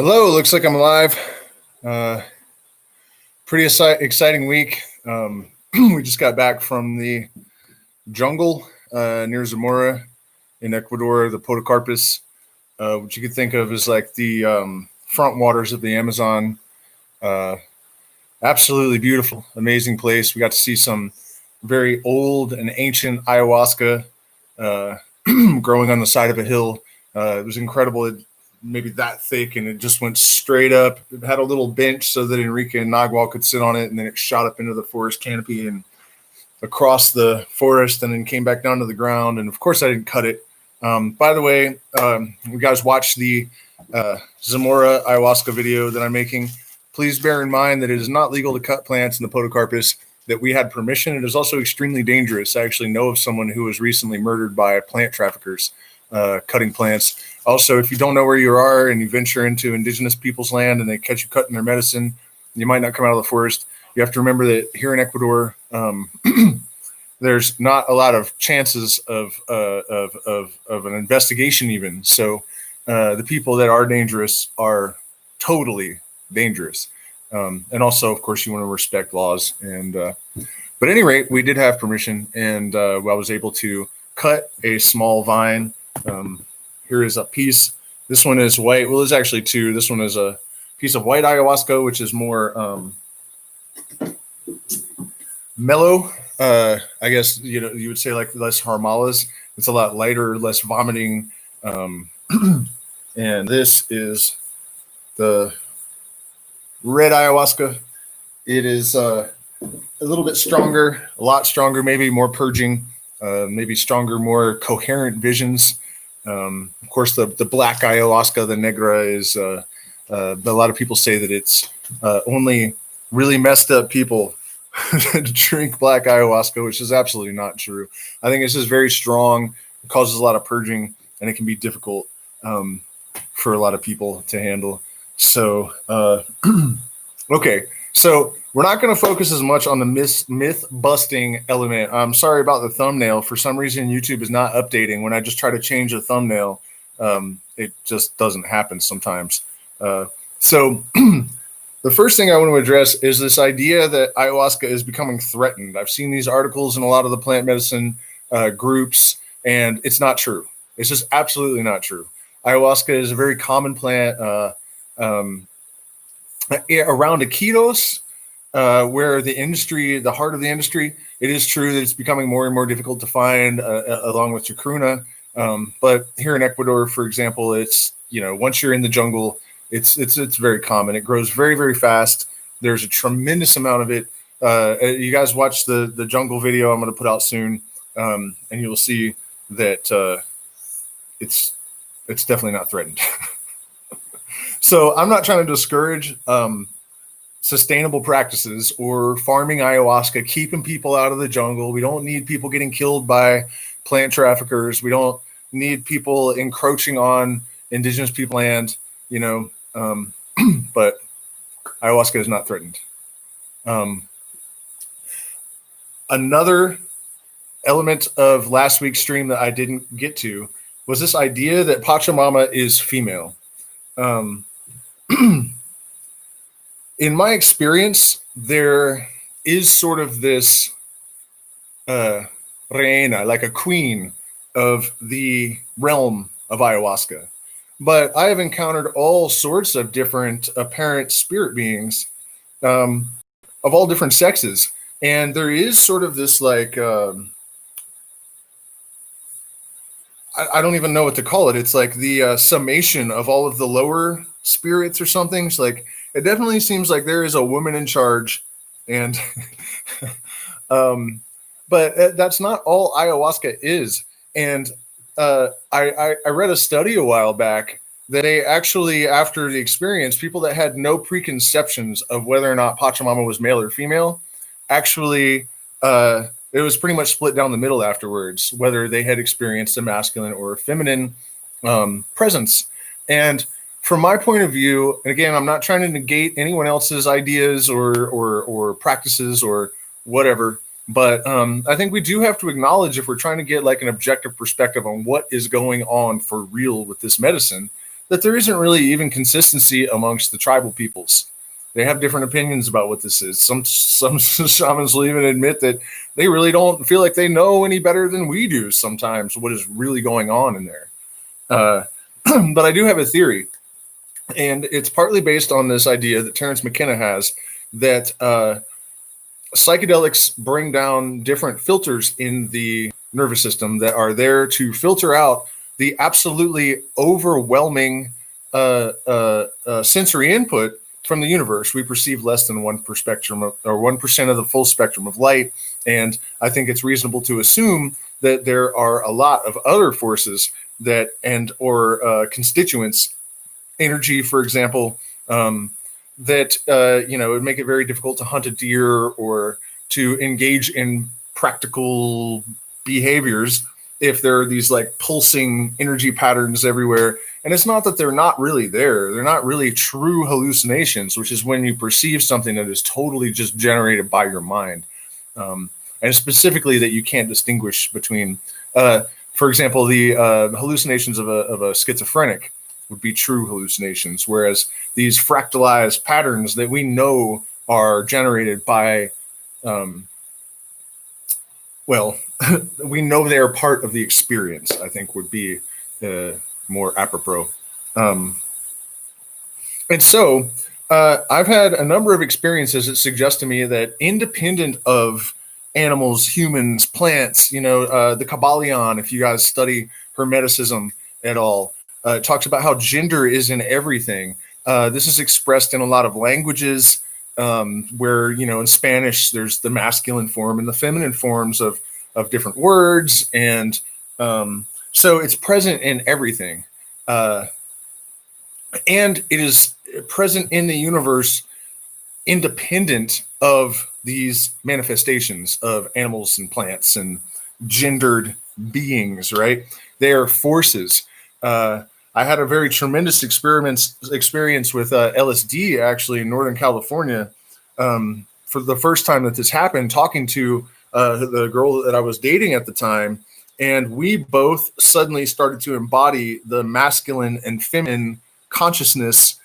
Hello, looks like I'm live. Uh, Pretty exciting week. We just got back from the jungle near Zamora in Ecuador, the Podocarpus, which you could think of as like the front waters of the Amazon. Uh, Absolutely beautiful, amazing place. We got to see some very old and ancient ayahuasca uh, growing on the side of a hill. It was incredible. Maybe that thick, and it just went straight up. It had a little bench so that Enrique and Nagual could sit on it, and then it shot up into the forest canopy and across the forest, and then came back down to the ground. And of course, I didn't cut it. By the way, you guys watch the Zamora ayahuasca video that I'm making. Please bear in mind that it is not legal to cut plants in the Podocarpus, that we had permission. It is also extremely dangerous. I actually know of someone who was recently murdered by plant traffickers cutting plants. Also, if you don't know where you are and you venture into indigenous people's land and they catch you cutting their medicine, you might not come out of the forest. You have to remember that here in Ecuador, there's not a lot of chances of an investigation even. So the people that are dangerous are totally dangerous. And also, of course, you want to respect laws. And but at any rate, we did have permission, and I was able to cut a small vine. Here is a piece. This one is white. Well, there's actually two. This one is a piece of white ayahuasca, which is more mellow. I guess you would say like less harmalas. It's a lot lighter, less vomiting. And this is the red ayahuasca. It is a little bit stronger, a lot stronger, maybe more purging, maybe stronger, more coherent visions. Of course, the black ayahuasca, the negra, is a lot of people say that it's only really messed up people to drink black ayahuasca, which is absolutely not true. I think it's just very strong. It causes a lot of purging, and it can be difficult for a lot of people to handle. So, okay. So we're not going to focus as much on the myth busting element. I'm sorry about the thumbnail. For some reason, YouTube is not updating. When I just try to change the thumbnail, it just doesn't happen sometimes. So the first thing I want to address is this idea that ayahuasca is becoming threatened. I've seen these articles in a lot of the plant medicine groups, and it's not true. It's just absolutely not true. Ayahuasca is a very common plant around Iquitos, where the industry, the heart of the industry, it is true that it's becoming more and more difficult to find, along with chacruna. But here in Ecuador, for example, it's, once you're in the jungle, it's very common. It grows very, very fast. There's a tremendous amount of it. You guys watch the jungle video I'm going to put out soon, and you'll see that it's definitely not threatened. So I'm not trying to discourage sustainable practices or farming ayahuasca, keeping people out of the jungle. We don't need people getting killed by plant traffickers. We don't need people encroaching on indigenous people land, but ayahuasca is not threatened. Another element of last week's stream that I didn't get to was this idea that Pachamama is female. In my experience, there is sort of this reina, like a queen of the realm of ayahuasca. But I have encountered all sorts of different apparent spirit beings of all different sexes. And there is sort of this like, I don't even know what to call it. It's like the summation of all of the lower spirits or something. It's like, it definitely seems like there is a woman in charge, and but that's not all ayahuasca is. And I read a study a while back that they actually, after the experience, people that had no preconceptions of whether or not Pachamama was male or female, actually it was pretty much split down the middle afterwards, whether they had experienced a masculine or a feminine presence. And from my point of view, and again, I'm not trying to negate anyone else's ideas or practices or whatever, but I think we do have to acknowledge, if we're trying to get like an objective perspective on what is going on for real with this medicine, that there isn't really even consistency amongst the tribal peoples. They have different opinions about what this is. Some shamans will even admit that they really don't feel like they know any better than we do sometimes what is really going on in there. But I do have a theory, and it's partly based on this idea that Terence McKenna has, that psychedelics bring down different filters in the nervous system that are there to filter out the absolutely overwhelming sensory input from the universe. We perceive less than 1% of the full spectrum of light, and I think it's reasonable to assume that there are a lot of other forces that or constituents, energy, for example, that would make it very difficult to hunt a deer or to engage in practical behaviors if there are these like pulsing energy patterns everywhere. And it's not that they're not really there. They're not really true hallucinations, which is when you perceive something that is totally just generated by your mind. And specifically that you can't distinguish between, for example, the hallucinations of a schizophrenic would be true hallucinations, whereas these fractalized patterns that we know are generated by, we know they are part of the experience, I think would be more apropos. And so I've had a number of experiences that suggest to me that independent of animals, humans, plants, the Kabbalion, if you guys study Hermeticism at all, it talks about how gender is in everything. This is expressed in a lot of languages where, in Spanish, there's the masculine form and the feminine forms of different words. And so it's present in everything. And it is present in the universe independent of these manifestations of animals and plants and gendered beings, right? They are forces. I had a very tremendous experience with LSD actually in Northern California for the first time that this happened, talking to the girl that I was dating at the time. And we both suddenly started to embody the masculine and feminine consciousness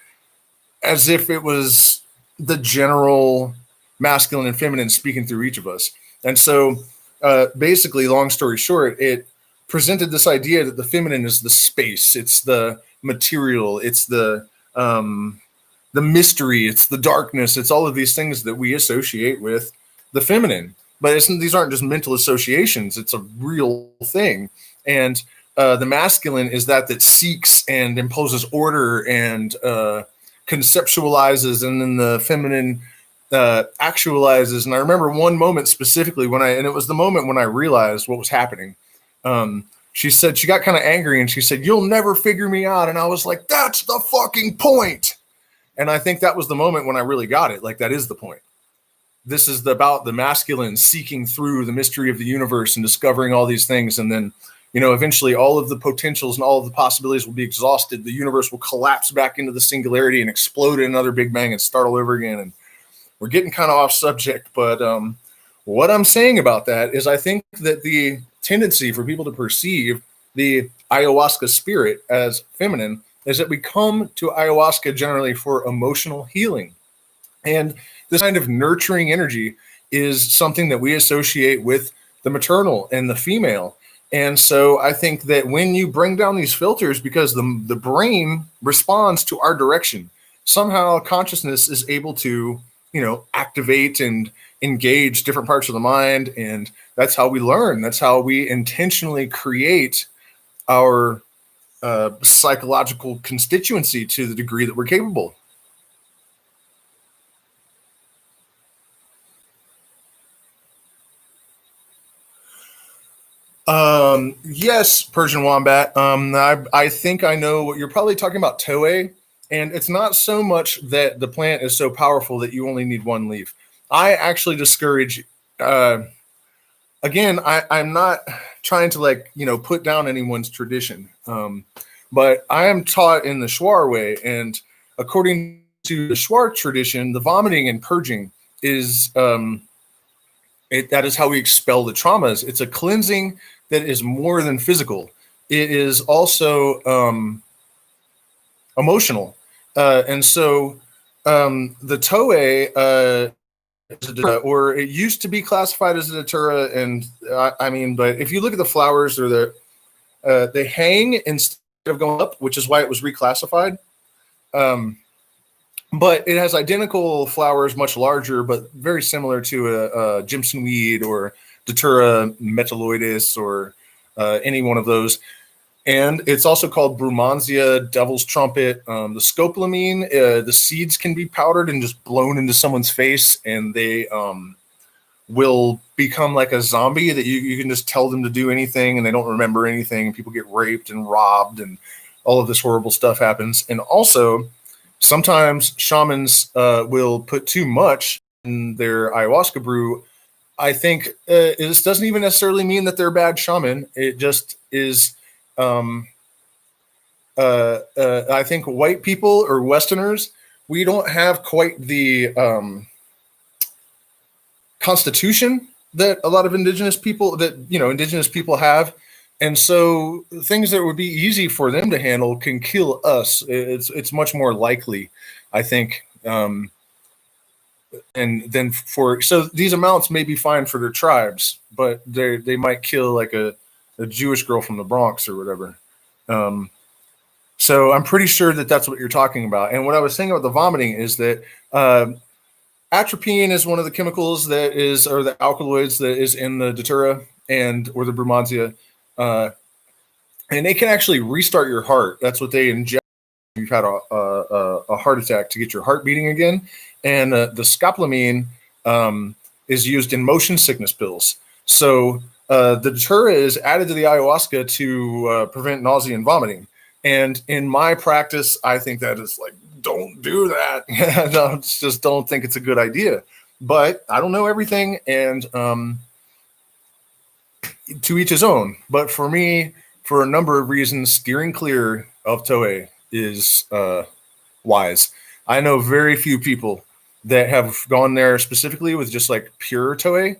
as if it was the general masculine and feminine speaking through each of us. And so basically, long story short, it presented this idea that the feminine is the space, it's the material, it's the mystery, it's the darkness, it's all of these things that we associate with the feminine. But these aren't just mental associations, it's a real thing. And the masculine is that seeks and imposes order and conceptualizes, and then the feminine actualizes. And I remember one moment specifically and it was the moment when I realized what was happening. She said, she got kind of angry and she said, "You'll never figure me out." And I was like, that's the fucking point. And I think that was the moment when I really got it. Like, that is the point. This is about the masculine seeking through the mystery of the universe and discovering all these things. And then, eventually all of the potentials and all of the possibilities will be exhausted. The universe will collapse back into the singularity and explode in another big bang and start all over again. And we're getting kind of off subject, but what I'm saying about that is I think that the tendency for people to perceive the ayahuasca spirit as feminine is that we come to ayahuasca generally for emotional healing. And this kind of nurturing energy is something that we associate with the maternal and the female. And so I think that when you bring down these filters, because the brain responds to our direction, somehow consciousness is able to, activate and engage different parts of the mind. And that's how we learn. That's how we intentionally create our psychological constituency to the degree that we're capable. Yes, Persian Wombat. I think I know what you're probably talking about, Toei. And it's not so much that the plant is so powerful that you only need one leaf. I actually discourage, again, I'm not trying to put down anyone's tradition. But I am taught in the Shuar way. And according to the Shuar tradition, the vomiting and purging is, that is how we expel the traumas. It's a cleansing that is more than physical. It is also emotional. And so the Toei, or it used to be classified as a datura, and I mean, but if you look at the flowers, or they hang instead of going up, which is why it was reclassified. But it has identical flowers, much larger, but very similar to a Jimson weed or Datura metalloides or any one of those. And it's also called Brumansia, Devil's Trumpet. The scopolamine, the seeds can be powdered and just blown into someone's face, and they will become like a zombie that you can just tell them to do anything, and they don't remember anything, and people get raped and robbed, and all of this horrible stuff happens. And also, sometimes shamans will put too much in their ayahuasca brew. I think this doesn't even necessarily mean that they're a bad shaman. It just is... I think white people or Westerners, we don't have quite the constitution that a lot of indigenous people have. And so things that would be easy for them to handle can kill us. It's much more likely, I think. And then so these amounts may be fine for their tribes, but they might kill like a Jewish girl from the Bronx or whatever. So I'm pretty sure that that's what you're talking about. And what I was saying about the vomiting is that atropine is one of the chemicals that is, or the alkaloids that is in the datura or the brumansia. And they can actually restart your heart. That's what they inject. You've had a heart attack to get your heart beating again. And the scopolamine is used in motion sickness pills. So the datura is added to the ayahuasca to prevent nausea and vomiting. And in my practice, I think that is like, don't do that. I just don't think it's a good idea. But I don't know everything, and to each his own. But for me, for a number of reasons, steering clear of Toei is wise. I know very few people that have gone there specifically with just like pure Toei.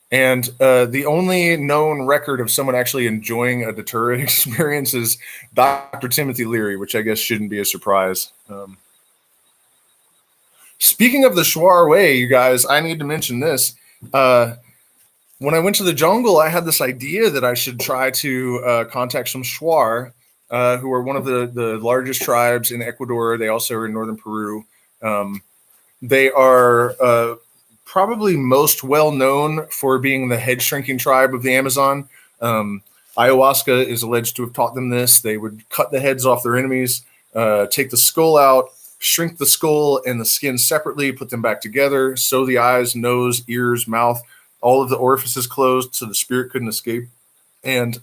And the only known record of someone actually enjoying a datura experience is Dr. Timothy Leary, which I guess shouldn't be a surprise. Speaking of the Shuar Way, you guys, I need to mention this. When I went to the jungle, I had this idea that I should try to contact some Shuar, who are one of the largest tribes in Ecuador. They also are in northern Peru. They are... probably most well known for being the head shrinking tribe of the Amazon. Ayahuasca is alleged to have taught them this. They would cut the heads off their enemies, take the skull out, shrink the skull and the skin separately, put them back together, sew the eyes, nose, ears, mouth, all of the orifices closed so the spirit couldn't escape. And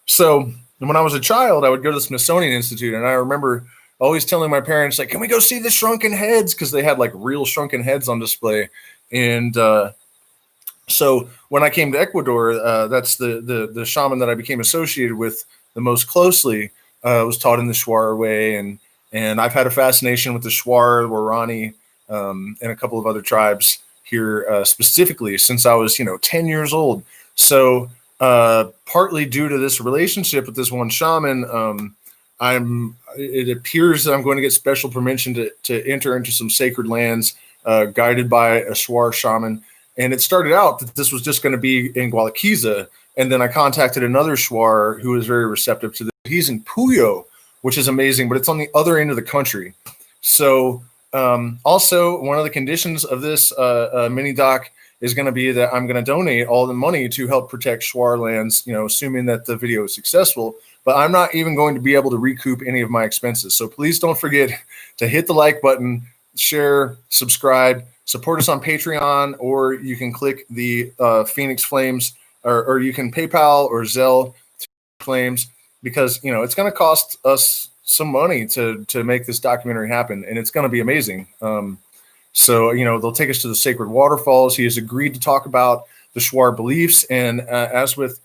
so when I was a child, I would go to the Smithsonian Institute, and I remember always telling my parents, like, can we go see the shrunken heads? Because they had like real shrunken heads on display. And so when I came to Ecuador, that's the shaman that I became associated with the most closely, was taught in the Shuar way. And I've had a fascination with the Shuar, Warani, and a couple of other tribes here specifically since I was, 10 years old. So partly due to this relationship with this one shaman, it appears that I'm going to get special permission to enter into some sacred lands, guided by a Shuar shaman. And it started out that this was just going to be in Gualaquiza. And then I contacted another Shuar who was very receptive to this. He's in Puyo, which is amazing, but it's on the other end of the country. So also one of the conditions of this mini doc is going to be that I'm going to donate all the money to help protect Shuar lands, assuming that the video is successful. But I'm not even going to be able to recoup any of my expenses. So please don't forget to hit the like button, share, subscribe, support us on Patreon, or you can click the Phoenix Flames, or you can PayPal or Zelle Flames, because, it's going to cost us some money to make this documentary happen, and it's going to be amazing. So, they'll take us to the sacred waterfalls. He has agreed to talk about the Shuar beliefs, and as with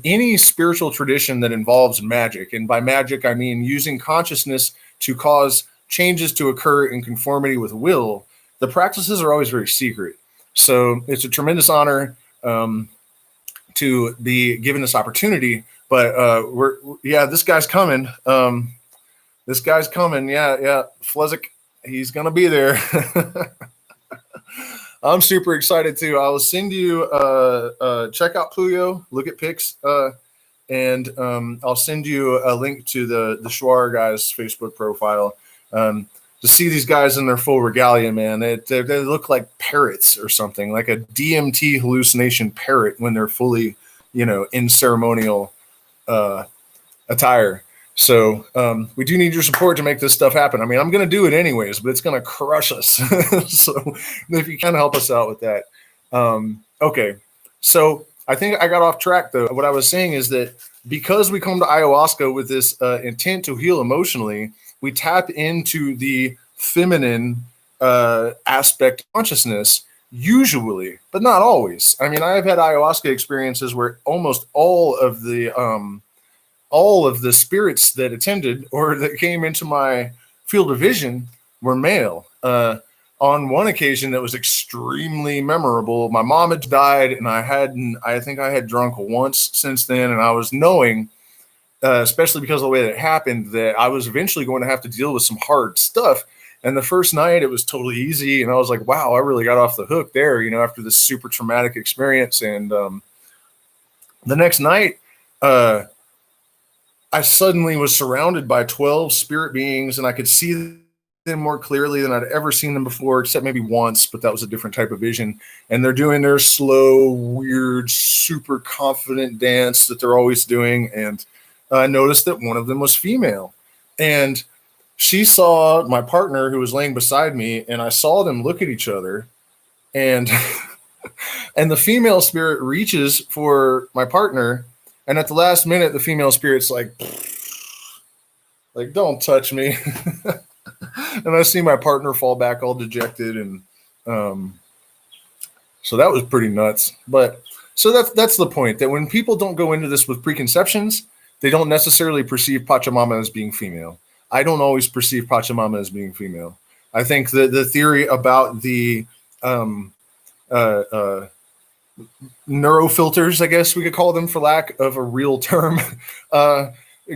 any spiritual tradition that involves magic, and by magic I mean using consciousness to cause changes to occur in conformity with will, the practices are always very secret. So it's a tremendous honor to be given this opportunity, But this guy's coming. This guy's coming. Yeah. Flezick, he's gonna be there. I'm super excited too. I will send you check out Puyo, look at pics, and I'll send you a link to the Shuar guys' Facebook profile. To see these guys in their full regalia, man, they look like parrots or something, like a DMT hallucination parrot when they're fully, in ceremonial attire. So we do need your support to make this stuff happen. I mean, I'm going to do it anyways, but it's going to crush us. So if you can help us out with that. Okay. So I think I got off track though. What I was saying is that because we come to ayahuasca with this intent to heal emotionally, we tap into the feminine aspect of consciousness usually, but not always. I mean, I've had ayahuasca experiences where almost all of the spirits that attended or that came into my field of vision were male. On one occasion that was extremely memorable, my mom had died and I think I had drunk once since then. And I was knowing, especially because of the way that it happened, that I was eventually going to have to deal with some hard stuff. And the first night it was totally easy. And I was like, wow, I really got off the hook there, after this super traumatic experience. And the next night, I suddenly was surrounded by 12 spirit beings, and I could see them more clearly than I'd ever seen them before, except maybe once, but that was a different type of vision. And they're doing their slow, weird, super confident dance that they're always doing. And I noticed that one of them was female. And she saw my partner who was laying beside me, and I saw them look at each other. And and the female spirit reaches for my partner, and at the last minute, the female spirit's like, don't touch me. And I see my partner fall back all dejected. And so that was pretty nuts. But so that's the point, that when people don't go into this with preconceptions, they don't necessarily perceive Pachamama as being female. I don't always perceive Pachamama as being female. I think that the theory about the neurofilters, I guess we could call them for lack of a real term,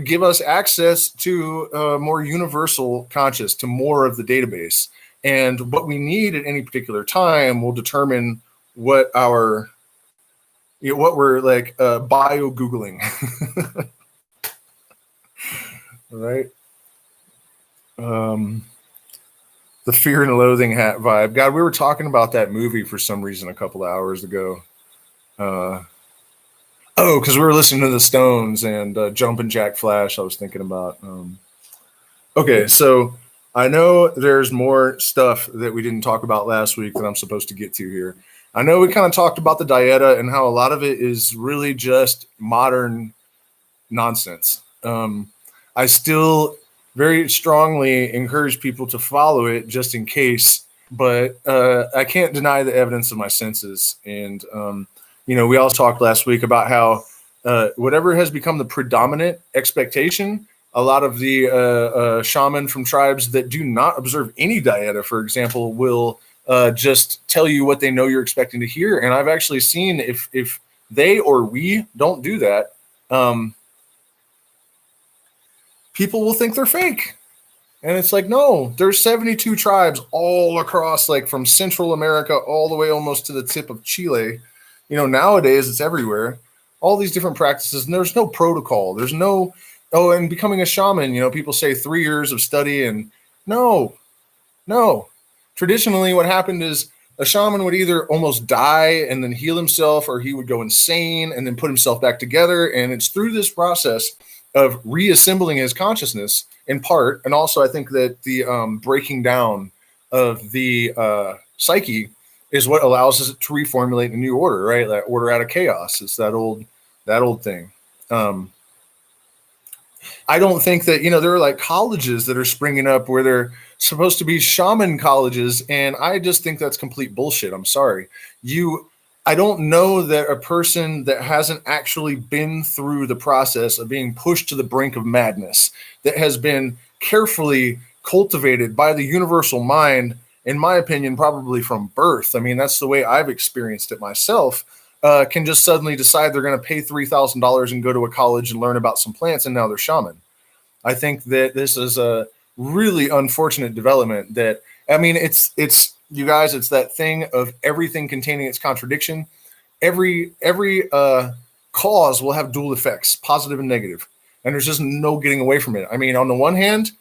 give us access to more universal conscious, to more of the database. And what we need at any particular time will determine what what we're like bio Googling. Right? The fear and loathing hat vibe. God, we were talking about that movie for some reason a couple of hours ago. Because we were listening to the Stones and Jumpin' Jack Flash. I was thinking about. Okay, so I know there's more stuff that we didn't talk about last week that I'm supposed to get to here. I know we kind of talked about the dieta and how a lot of it is really just modern nonsense. I still very strongly encourage people to follow it just in case, but I can't deny the evidence of my senses. And, we also talked last week about how whatever has become the predominant expectation, a lot of the shaman from tribes that do not observe any dieta, for example, will just tell you what they know you're expecting to hear. And I've actually seen if they or we don't do that, people will think they're fake. And it's like, no, there's 72 tribes all across, like from Central America all the way almost to the tip of Chile. Nowadays it's everywhere. All these different practices, and there's no protocol. There's no, and becoming a shaman, people say 3 years of study, and no. Traditionally, what happened is a shaman would either almost die and then heal himself, or he would go insane and then put himself back together. And it's through this process of reassembling his consciousness in part. And also I think that the breaking down of the psyche is what allows us to reformulate a new order, right? That order out of chaos. It's that old thing. I don't think that, there are like colleges that are springing up where they're supposed to be shaman colleges. And I just think that's complete bullshit. I'm sorry. I don't know that a person that hasn't actually been through the process of being pushed to the brink of madness, that has been carefully cultivated by the universal mind, in my opinion, probably from birth. I mean, that's the way I've experienced it myself. can just suddenly decide they're going to pay $3,000 and go to a college and learn about some plants, and now they're shaman. I think that this is a really unfortunate development. That, I mean, it's you guys, it's that thing of everything containing its contradiction. Every cause will have dual effects, positive and negative, and there's just no getting away from it. I mean, on the one hand,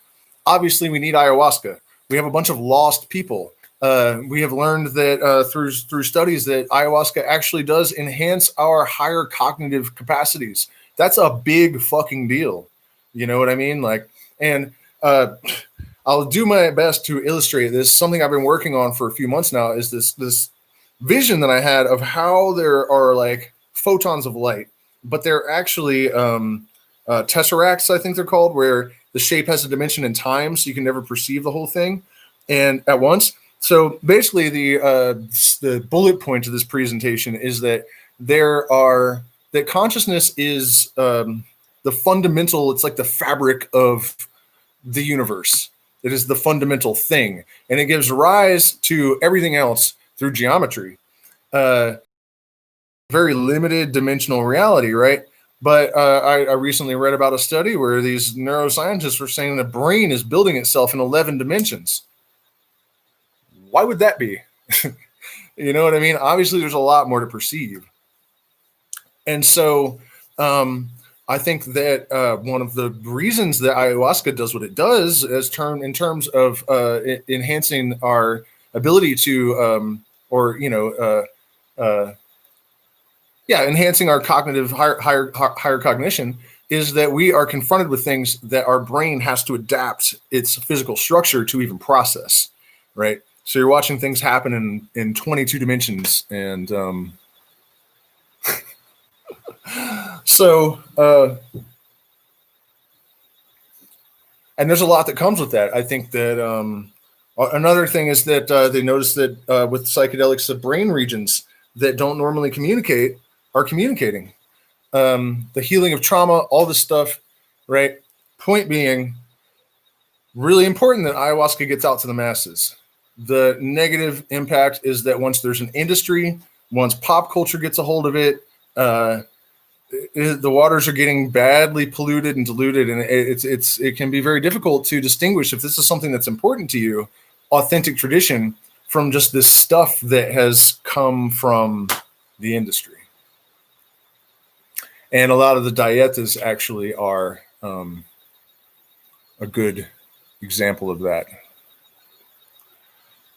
obviously we need ayahuasca. We have a bunch of lost people. We have learned that through studies that ayahuasca actually does enhance our higher cognitive capacities. That's a big fucking deal. You know what I mean? Like, and I'll do my best to illustrate this. Something I've been working on for a few months now is this vision that I had of how there are like photons of light, but they're actually tesseracts, I think they're called, where the shape has a dimension in time, so you can never perceive the whole thing and at once. So basically, the bullet point of this presentation is that that consciousness is the fundamental. It's like the fabric of the universe. It is the fundamental thing, and it gives rise to everything else through geometry. Very limited dimensional reality, right? But I recently read about a study where these neuroscientists were saying the brain is building itself in 11 dimensions. Why would that be? You know what I mean? Obviously, there's a lot more to perceive. And so I think that one of the reasons that ayahuasca does what it does in terms of enhancing our ability to, enhancing our cognitive higher cognition, is that we are confronted with things that our brain has to adapt its physical structure to even process, right? So you're watching things happen in 22 dimensions, and and there's a lot that comes with that. I think that another thing is that they noticed that with psychedelics, the brain regions that don't normally communicate are communicating. The healing of trauma, all this stuff, right? Point being, really important that ayahuasca gets out to the masses. The negative impact is that once there's an industry, once pop culture gets a hold of it, the waters are getting badly polluted and diluted, and it can be very difficult to distinguish if this is something that's important to you, authentic tradition, from just this stuff that has come from the industry. And a lot of the dietas actually are a good example of that.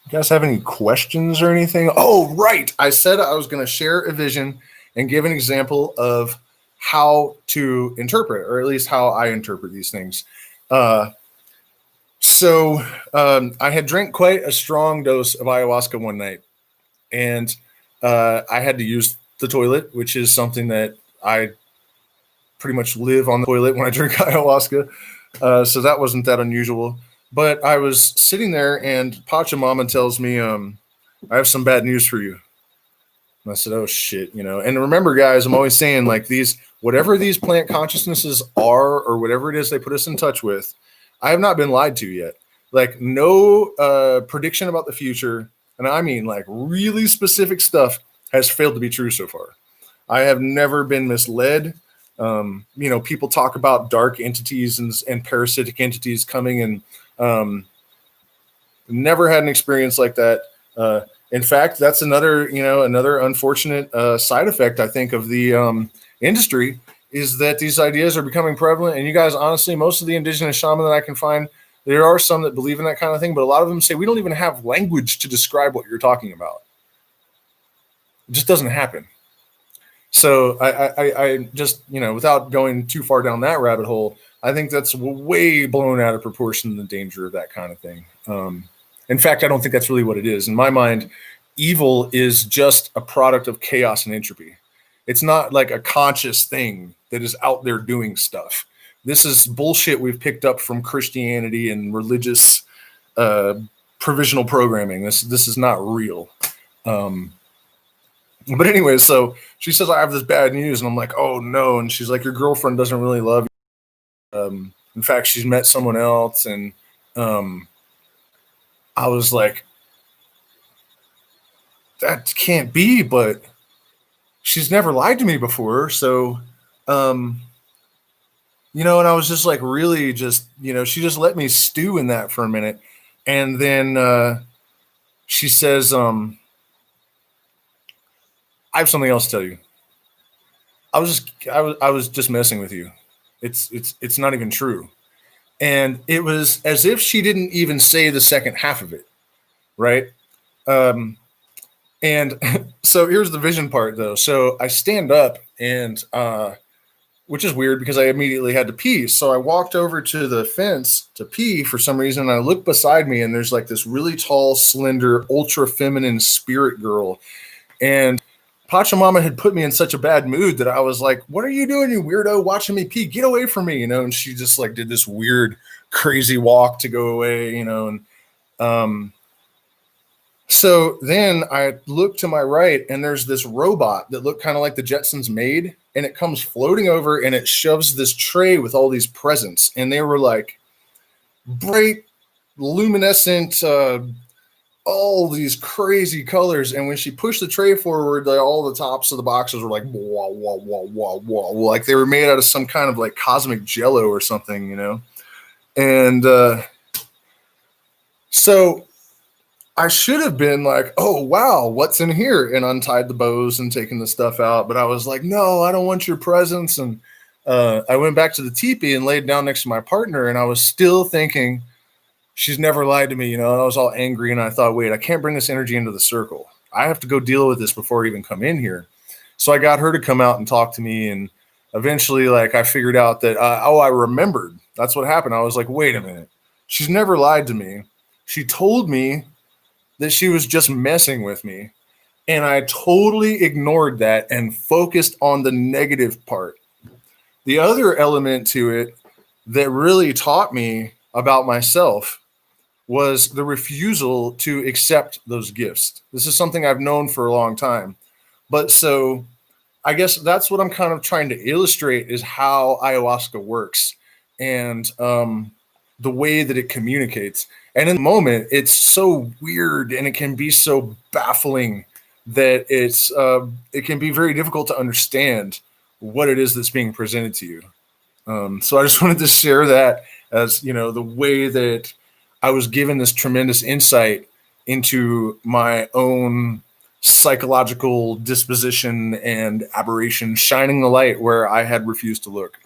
You guys have any questions or anything? Oh, right. I said I was going to share a vision and give an example of how to interpret, or at least how I interpret these things. So I had drank quite a strong dose of ayahuasca one night, and I had to use the toilet, which is something that I pretty much live on the toilet when I drink ayahuasca. So that wasn't that unusual. But I was sitting there, and Pachamama tells me, I have some bad news for you. And I said, oh, shit, you know. And remember, guys, I'm always saying, like, whatever these plant consciousnesses are, or whatever it is they put us in touch with, I have not been lied to yet. Like, no prediction about the future, and I mean, like, really specific stuff has failed to be true so far. I have never been misled. People talk about dark entities and parasitic entities coming, and never had an experience like that. In fact, that's another unfortunate side effect, I think, of the industry, is that these ideas are becoming prevalent. And you guys, honestly, most of the indigenous shaman that I can find, there are some that believe in that kind of thing, but a lot of them say we don't even have language to describe what you're talking about. It just doesn't happen. So I just, without going too far down that rabbit hole, I think that's way blown out of proportion, the danger of that kind of thing. In fact, I don't think that's really what it is. In my mind, evil is just a product of chaos and entropy. It's not like a conscious thing that is out there doing stuff. This is bullshit we've picked up from Christianity and religious provisional programming. This is not real. But anyway, so she says, I have this bad news. And I'm like, oh, no. And she's like, your girlfriend doesn't really love you. In fact, she's met someone else. And I was like, that can't be. But she's never lied to me before. So, and I was just like, really just, she just let me stew in that for a minute. And then she says, I have something else to tell you. I was just messing with you. It's not even true. And it was as if she didn't even say the second half of it. Right. And so here's the vision part though. So I stand up and, which is weird because I immediately had to pee. So I walked over to the fence to pee for some reason. And I look beside me and there's like this really tall, slender, ultra feminine spirit girl. And Pachamama had put me in such a bad mood that I was like, what are you doing, you weirdo, watching me pee? Get away from me, And she just like did this weird, crazy walk to go away, and so then I look to my right and there's this robot that looked kind of like the Jetsons maid, and it comes floating over and it shoves this tray with all these presents. And they were like bright, luminescent, all these crazy colors. And when she pushed the tray forward, all the tops of the boxes were like, wah, wah, wah, wah, wah, like they were made out of some kind of like cosmic jello or something, And so I should have been like, oh, wow, what's in here? And untied the bows and taken the stuff out. But I was like, no, I don't want your presents. And I went back to the teepee and laid down next to my partner. And I was still thinking, she's never lied to me, And I was all angry. And I thought, wait, I can't bring this energy into the circle. I have to go deal with this before I even come in here. So I got her to come out and talk to me. And eventually, like, I figured out that, I remembered. That's what happened. I was like, wait a minute. She's never lied to me. She told me that she was just messing with me. And I totally ignored that and focused on the negative part. The other element to it that really taught me about myself was the refusal to accept those gifts. This is something I've known for a long time. But so I guess that's what I'm kind of trying to illustrate is how ayahuasca works and the way that it communicates. And in the moment, it's so weird and it can be so baffling that it can be very difficult to understand what it is that's being presented to you. So I just wanted to share that as, the way that I was given this tremendous insight into my own psychological disposition and aberration, shining the light where I had refused to look.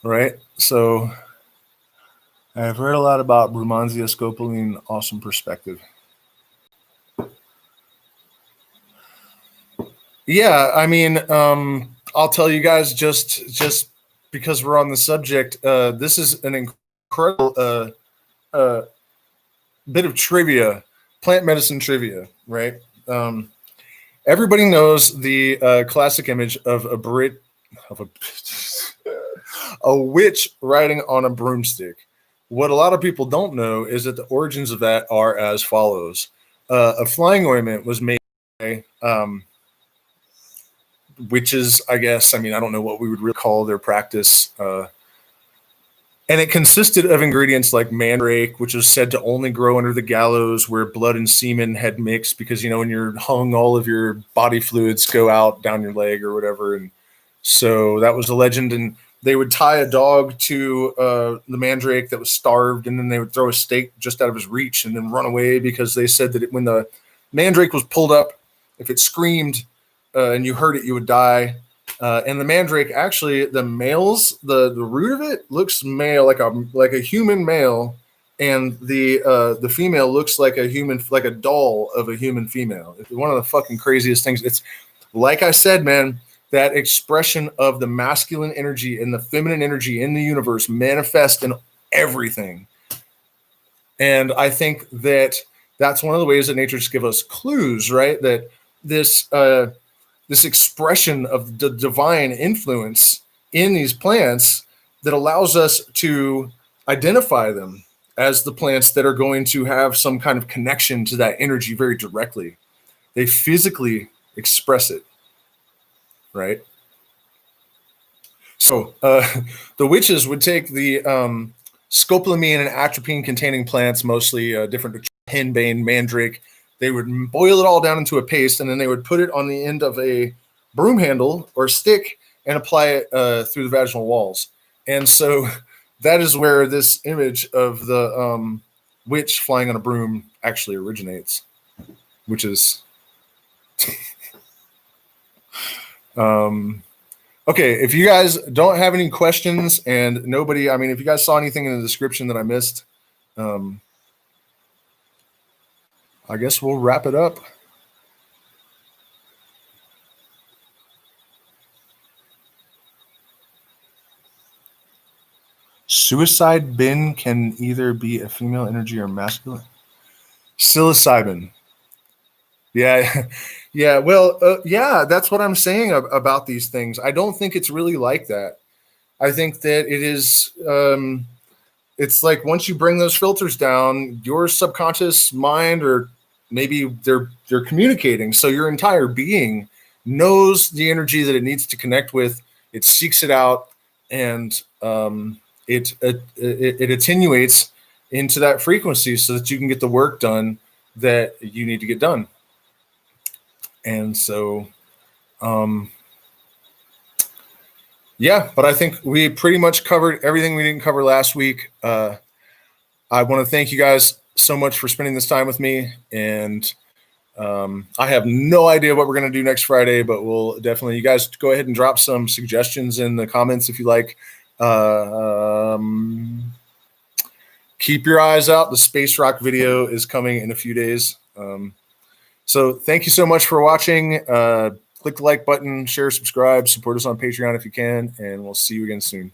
Right. So I've read a lot about Brumanzia scopoline, awesome perspective. Yeah, I mean, I'll tell you guys just because we're on the subject, this is an incredible bit of trivia, plant medicine trivia, right? Everybody knows the classic image of a witch riding on a broomstick. What a lot of people don't know is that the origins of that are as follows. A flying ointment was made by witches, I guess. I mean, I don't know what we would really call their practice. And it consisted of ingredients like mandrake, which is said to only grow under the gallows where blood and semen had mixed because, when you're hung, all of your body fluids go out down your leg or whatever. And so that was a legend. And they would tie a dog to the mandrake that was starved, and then they would throw a stake just out of his reach and then run away because they said that when the mandrake was pulled up, if it screamed and you heard it, you would die. And the mandrake, actually, the males, the root of it looks male, like a human male, and the female looks like a human, like a doll of a human female. It's one of the fucking craziest things. It's like I said, man. That expression of the masculine energy and the feminine energy in the universe manifest in everything. And I think that that's one of the ways that nature just gives us clues, right? That this expression of the divine influence in these plants that allows us to identify them as the plants that are going to have some kind of connection to that energy very directly. They physically express it. Right. So the witches would take the scopolamine and atropine containing plants, mostly different henbane, mandrake, they would boil it all down into a paste, and then they would put it on the end of a broom handle or stick and apply it through the vaginal walls. And so that is where this image of the witch flying on a broom actually originates, which is okay. If you guys don't have any questions, and nobody, I mean, if you guys saw anything in the description that I missed, I guess we'll wrap it up. Suicide bin can either be a female energy or masculine. Psilocybin. Yeah. Yeah. Well, yeah, that's what I'm saying about these things. I don't think it's really like that. I think that it is, it's like once you bring those filters down, your subconscious mind, or maybe they're communicating. So your entire being knows the energy that it needs to connect with. It seeks it out, and it attenuates into that frequency so that you can get the work done that you need to get done. And so, yeah, but I think we pretty much covered everything we didn't cover last week. I want to thank you guys so much for spending this time with me. And I have no idea what we're going to do next Friday, but we'll definitely, you guys go ahead and drop some suggestions in the comments if you like. Keep your eyes out. The Space Rock video is coming in a few days. So thank you so much for watching. Click the like button, share, subscribe, support us on Patreon if you can, and we'll see you again soon.